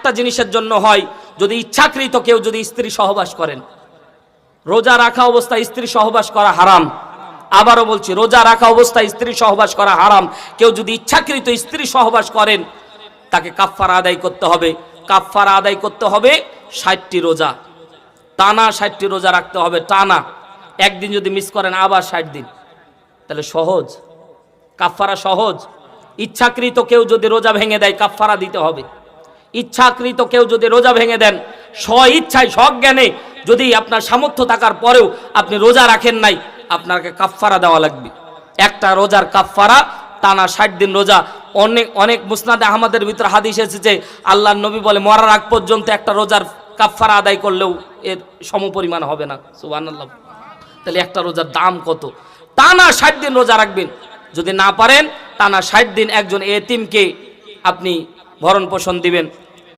একটা জিনিসের জন্য হয়, যদি ইচ্ছাকৃত কেউ যদি স্ত্রী সহবাস করেন। রোজা রাখা অবস্থায় স্ত্রী সহবাস করা হারাম। আবারও বলছি, রোজা রাখা অবস্থায় স্ত্রী সহবাস করা হারাম। কেউ যদি ইচ্ছাকৃত স্ত্রী সহবাস করেন, তাকে কাফফারা আদায় করতে হবে। কাফফারা আদায় করতে হবে 60টি রোজা, টানা 60টি রোজা রাখতে হবে টানা। একদিন যদি মিস করেন আবার 60 দিন। তাহলে সহজ, কাফফারা সহজ। ইচ্ছাকৃত কেউ যদি রোজা ভেঙে দেয়, কাফফারা দিতে হবে। ইচ্ছাকৃত কেউ যদি রোজা ভেঙে দেন, স্ব ইচ্ছায় সজ্ঞানে, যদি আপনার সামর্থ্য থাকার পরেও আপনি রোজা রাখেন নাই, আপনাকে কাফফারা দেওয়া লাগবে। একটা রোজার কাফফারা টানা 60 দিন রোজা। অনেক মুসনাদে আহমদের ভিতরে হাদিস এসেছে, আল্লাহর নবী বলে মরার আগ পর্যন্ত একটা রোজার কাফফারা আদায় করলেও এর সমপরিমাণ হবে না। সুবহানাল্লাহ। তাহলে একটা রোজার দাম কত? টানা 60 দিন রোজা রাখবেন। যদি না পারেন, টানা 60 দিন একজন এতিমকে আপনি ভরণ পোষণ দিবেন।